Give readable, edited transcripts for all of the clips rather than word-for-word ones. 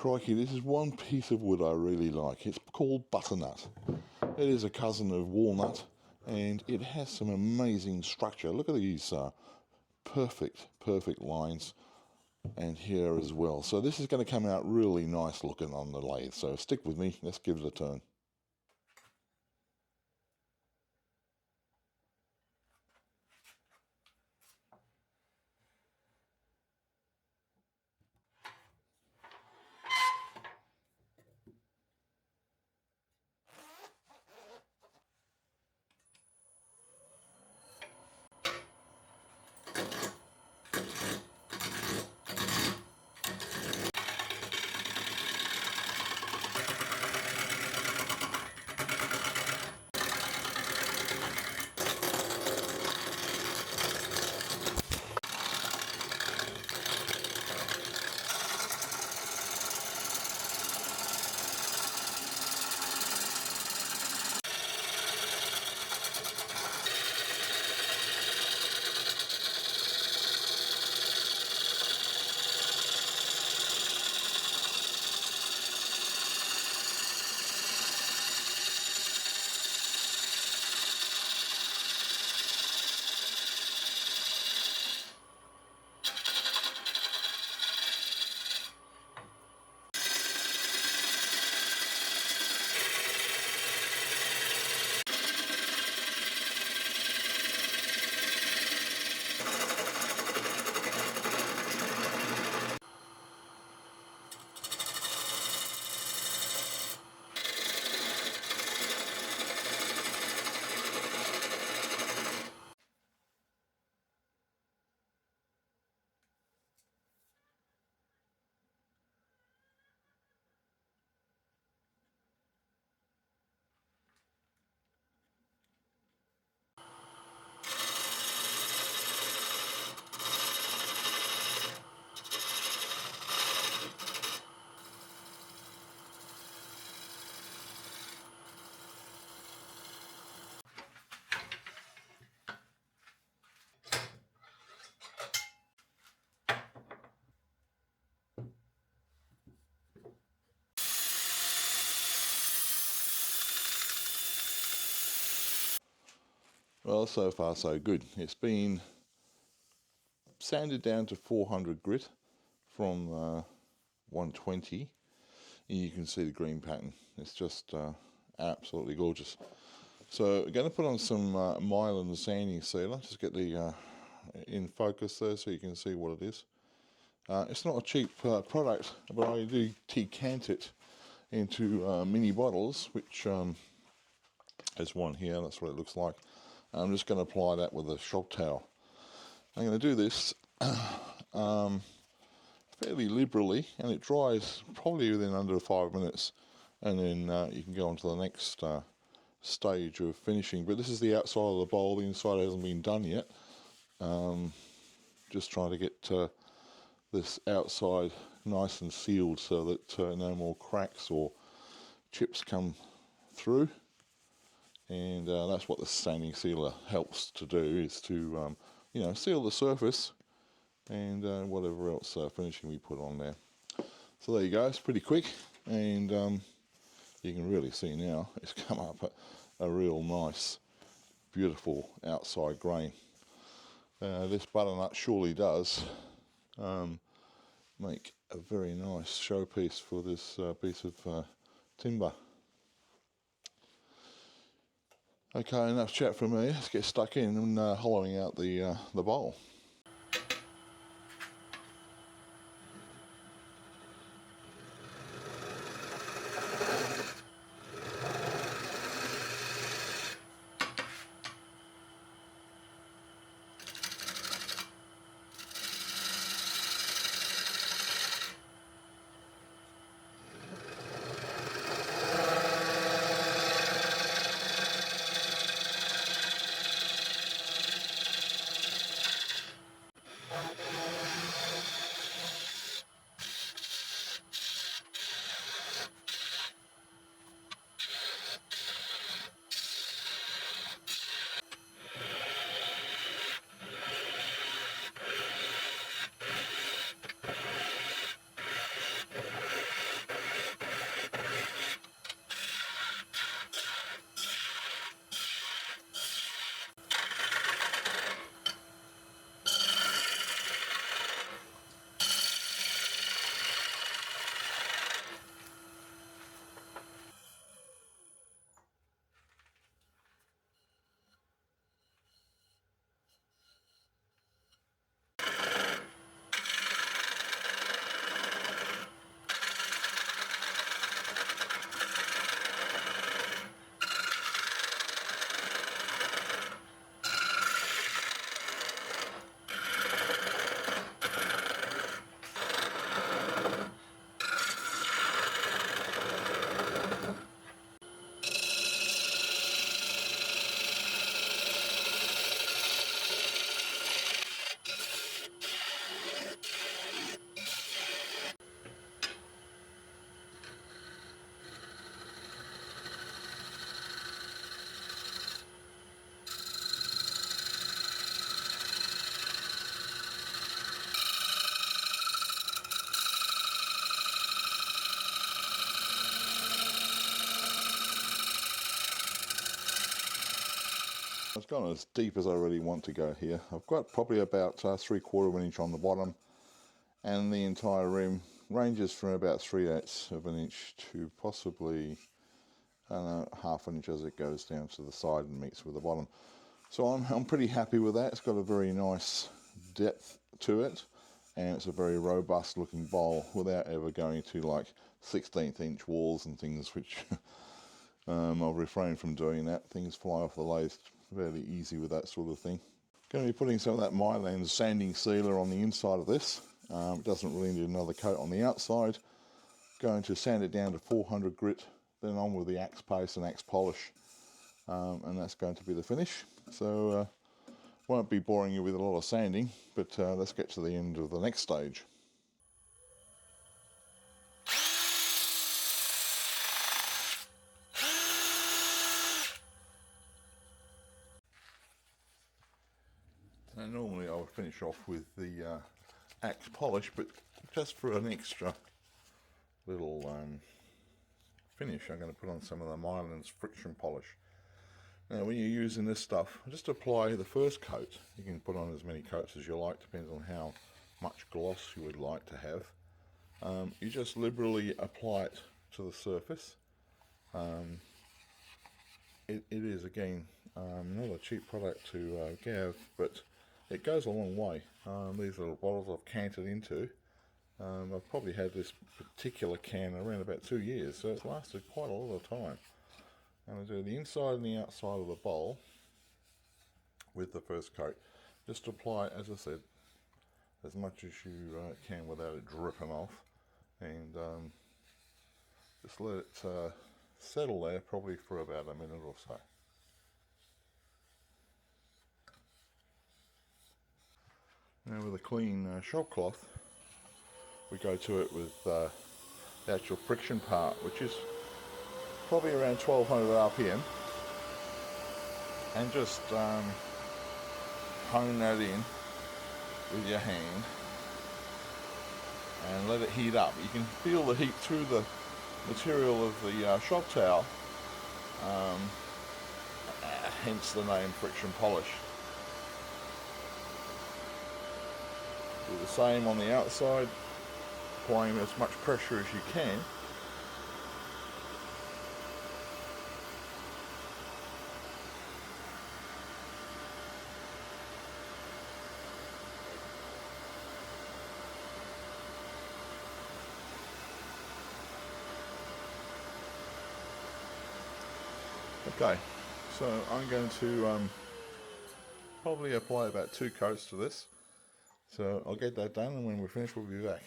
crikey, this is one piece of wood I really like. It's called butternut. It is a cousin of walnut, and it has some amazing structure. Look at these perfect lines, and here as well. So this is going to come out really nice looking on the lathe. So stick with me, let's give it a turn. Well, so far so good. It's been sanded down to 400 grit from 120, and you can see the green pattern. It's just absolutely gorgeous. So we're going to put on some myelin sanding sealer, just get the in focus there so you can see what it is. It's not a cheap product, but I do decant it into mini bottles, which there's one here, that's what it looks like. I'm just going to apply that with a shop towel. I'm going to do this fairly liberally, and it dries probably within under 5 minutes, and then you can go on to the next stage of finishing. But this is the outside of the bowl, the inside hasn't been done yet. Just trying to get this outside nice and sealed so that no more cracks or chips come through. And that's what the sanding sealer helps to do, is to seal the surface and whatever else finishing we put on there. So there you go, it's pretty quick, and you can really see now it's come up a real nice, beautiful outside grain. This butternut surely does make a very nice showpiece for this piece of timber. Okay, enough chat from me. Let's get stuck in and hollowing out the bowl. It's gone as deep as I really want to go here. I've got probably about 3/4 of an inch on the bottom, and the entire rim ranges from about 3/8 of an inch to possibly, I don't know, half an inch as it goes down to the side and meets with the bottom. So I'm pretty happy with that. It's got a very nice depth to it, and it's a very robust looking bowl without ever going to like 16th inch walls and things, which I'll refrain from doing that. Things fly off the lathe fairly easy with that sort of thing. Going to be putting some of that Myland sanding sealer on the inside of this. It doesn't really need another coat on the outside. Going to sand it down to 400 grit, then on with the Acks paste and Acks polish, and that's going to be the finish. So won't be boring you with a lot of sanding, but let's get to the end of the next stage. Now normally I would finish off with the Acks polish, but just for an extra little finish, I'm going to put on some of the Myland's friction polish. Now when you're using this stuff, just apply the first coat. You can put on as many coats as you like, depends on how much gloss you would like to have. You just liberally apply it to the surface. It is, again, not a cheap product to have, but it goes a long way. These little bottles I've canted into. I've probably had this particular can around about 2 years, so it's lasted quite a lot of time. I'm going to do the inside and the outside of the bowl with the first coat. Just apply, as I said, as much as you can without it dripping off, and just let it settle there probably for about a minute or so. Now with a clean shop cloth, we go to it with the actual friction part, which is probably around 1200 RPM, and just hone that in with your hand and let it heat up. You can feel the heat through the material of the shop towel, hence the name friction polish. Do the same on the outside, applying as much pressure as you can. Okay, so I'm going to probably apply about 2 coats to this. So I'll get that done, and when we're finished we'll be back.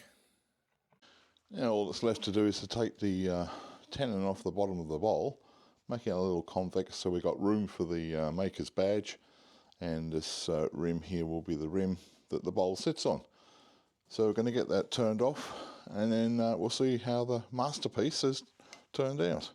Now all that's left to do is to take the tenon off the bottom of the bowl, making it a little convex so we've got room for the maker's badge, and this rim here will be the rim that the bowl sits on. So we're going to get that turned off, and then we'll see how the masterpiece has turned out.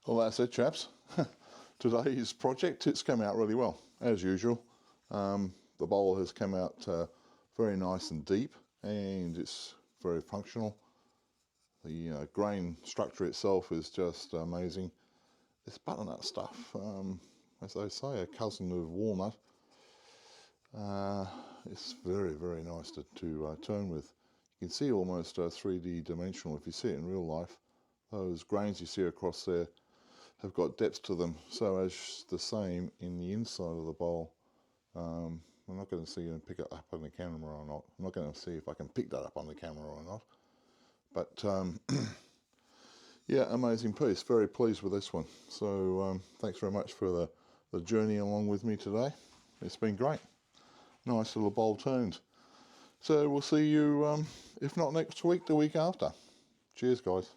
Well, that's it, chaps. Today's project, it's come out really well, as usual. The bowl has come out very nice and deep, and it's very functional. The grain structure itself is just amazing. This butternut stuff, as they say, a cousin of walnut. It's very, very nice to turn with. You can see almost 3D dimensional if you see it in real life. Those grains you see across there have got depth to them, so as the same in the inside of the bowl. I'm not going to see you pick it up on the camera or not. I'm not going to see if I can pick that up on the camera or not. But yeah, amazing piece. Very pleased with this one. So thanks very much for the journey along with me today. It's been great. Nice little bowl turned. So we'll see you, if not next week, the week after. Cheers, guys.